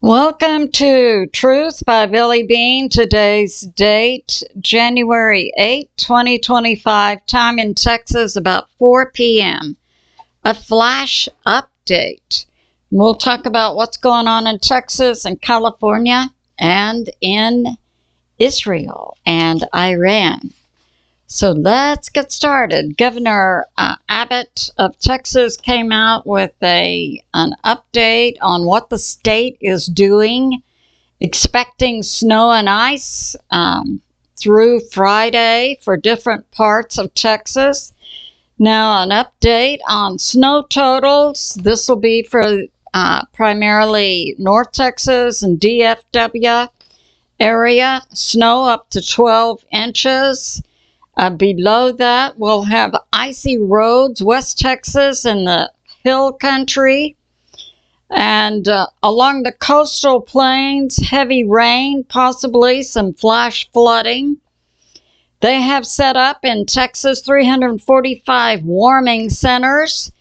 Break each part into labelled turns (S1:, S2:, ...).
S1: Welcome to Truth by Billie Beene. Today's date, January 8, 2025. Time in Texas, about 4 p.m. A flash update. We'll talk about what's going on in Texas and California and in Israel and Iran. So let's get started. Governor Abbott of Texas came out with an update on what the state is doing, expecting snow and ice through Friday for different parts of Texas. Now, an update on snow totals. This will be for primarily North Texas and DFW area. Snow up to 12 inches. Below that, we'll have icy roads, West Texas and the hill country. And along the coastal plains, heavy rain, possibly some flash flooding. They have set up in Texas 345 warming centers.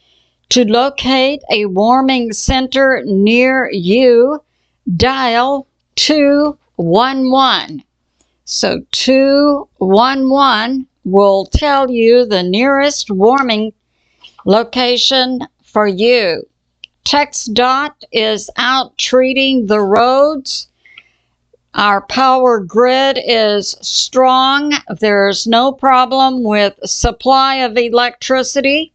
S1: To locate a warming center near you, dial 211. So 211 will tell you the nearest warming location for you. TxDOT is out treating the roads. Our power grid is strong. There's no problem with supply of electricity.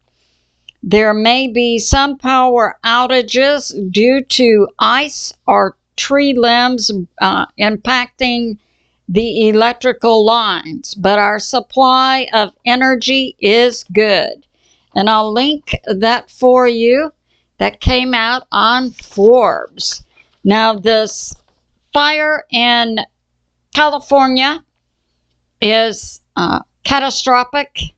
S1: There may be some power outages due to ice or tree limbs impacting the electrical lines, but our supply of energy is good. And I'll link that for you. That came out on Forbes. Now, this fire in California is catastrophic.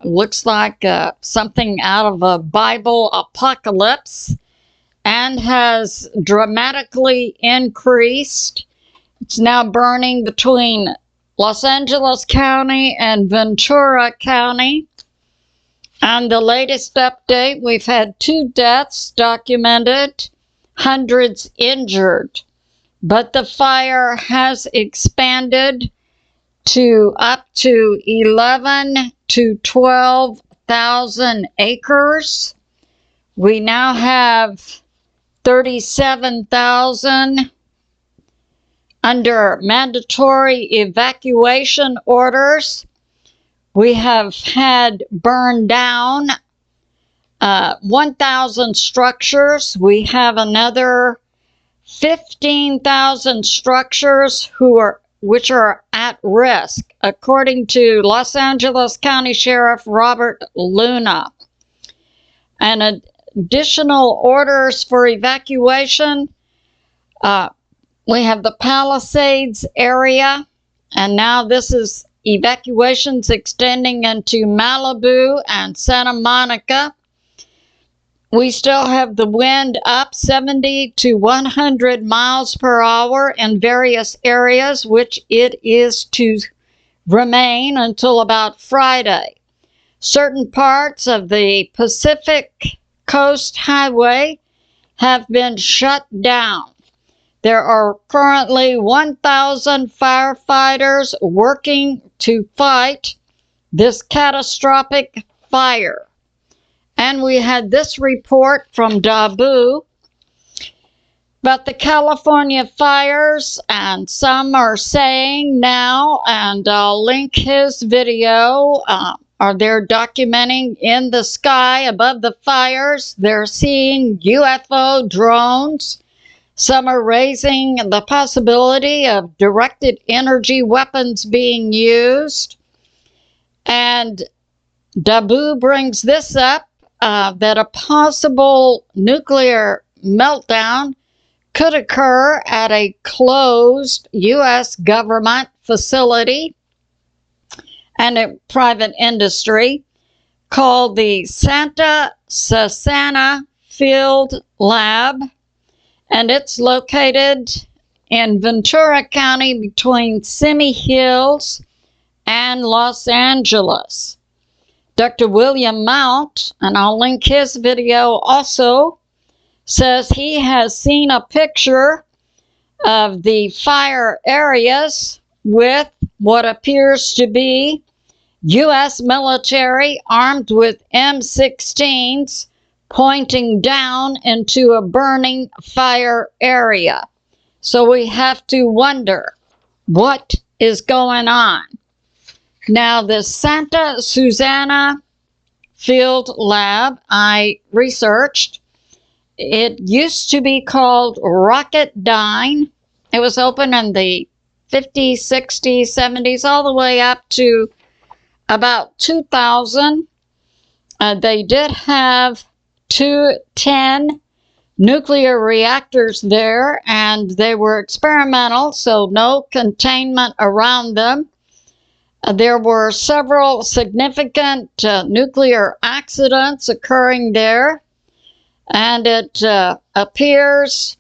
S1: Looks like something out of a Bible apocalypse and has dramatically increased. It's now burning between Los Angeles County and Ventura County. And the latest update, we've had 2 deaths documented, hundreds injured. But the fire has expanded to up to 11 to 12,000 acres. We now have 37,000 under mandatory evacuation orders. We have had burned down 1,000 structures. We have another 15,000 structures which are at risk, according to Los Angeles County Sheriff Robert Luna. And additional orders for evacuation. We have the Palisades area, and now this is evacuations extending into Malibu and Santa Monica. We still have the wind up 70 to 100 miles per hour in various areas, which it is to remain until about Friday. Certain parts of the Pacific Coast Highway have been shut down. There are currently 1,000 firefighters working to fight this catastrophic fire. And we had this report from DAHBOO about the California fires, and some are saying now, and I'll link his video, they're documenting in the sky above the fires, they're seeing UFO drones. Some are raising the possibility of directed energy weapons being used. And DAHBOO brings this up, that a possible nuclear meltdown could occur at a closed U.S. government facility and a private industry called the Santa Susana Field Lab. And it's located in Ventura County between Simi Hills and Los Angeles. Dr. William Mount, and I'll link his video also, says he has seen a picture of the fire areas with what appears to be U.S. military armed with M16s pointing down into a burning fire area. So we have to wonder what is going on. Now, the Santa Susana Field Lab I researched, it used to be called Rocketdyne. It was open in the 50s, 60s, 70s, all the way up to about 2000. They did have 10 nuclear reactors there, and they were experimental, so no containment around them. There were several significant nuclear accidents occurring there, and it appears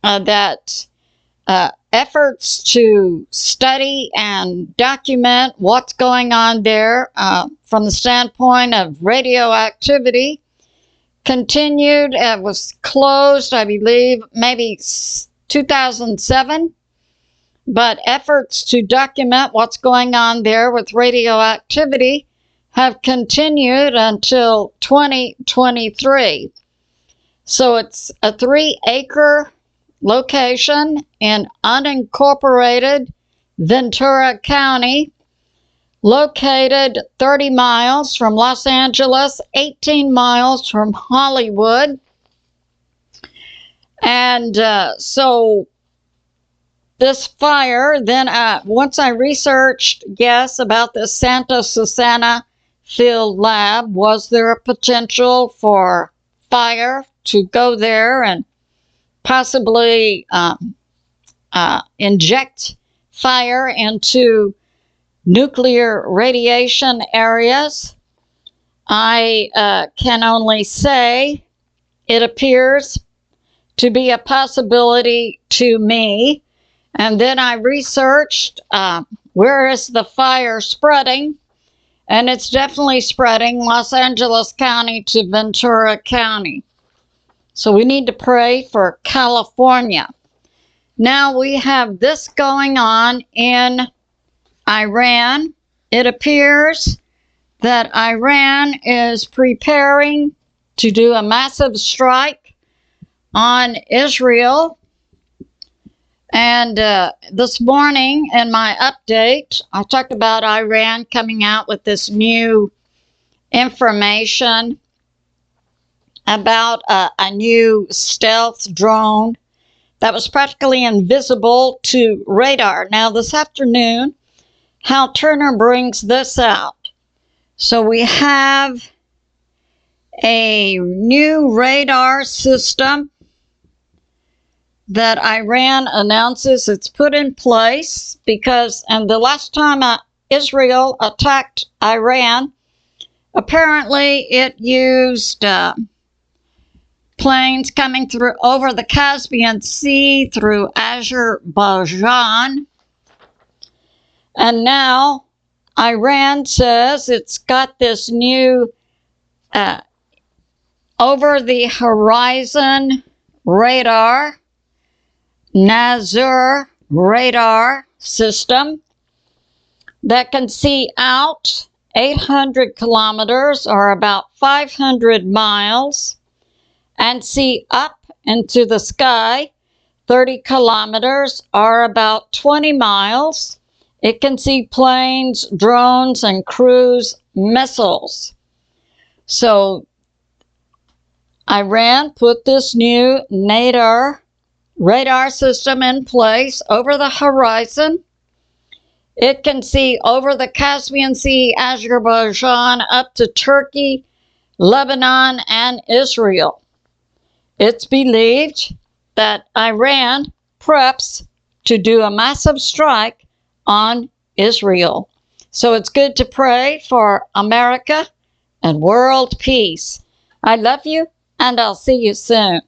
S1: that efforts to study and document what's going on there from the standpoint of radioactivity continued. It was closed, I believe, maybe 2007. But efforts to document what's going on there with radioactivity have continued until 2023. So it's a 3-acre location in unincorporated Ventura County, located 30 miles from Los Angeles, 18 miles from Hollywood. And so this fire, then once I researched, yes, about the Santa Susana Field Lab, was there a potential for fire to go there and possibly inject fire into nuclear radiation areas? I can only say it appears to be a possibility to me. And then I researched where is the fire spreading, and it's definitely spreading Los Angeles County to Ventura County. So we need to pray for California. Now we have this going on in Iran. It appears that Iran is preparing to do a massive strike on Israel. And this morning in my update, I talked about Iran coming out with this new information about a new stealth drone that was practically invisible to radar. Now this afternoon, Hal Turner brings this out. So we have a new radar system that Iran announces it's put in place because, and the last time Israel attacked Iran, apparently it used planes coming through over the Caspian Sea through Azerbaijan. And now Iran says it's got this new over-the-horizon radar, Nazar radar system that can see out 800 kilometers or about 500 miles and see up into the sky 30 kilometers or about 20 miles. It can see planes, drones, and cruise missiles. So Iran put this new Nadar radar system in place over the horizon. It can see over the Caspian Sea, Azerbaijan, up to Turkey, Lebanon, and Israel. It's believed that Iran preps to do a massive strike on Israel. So it's good to pray for America and world peace. I love you, and I'll see you soon.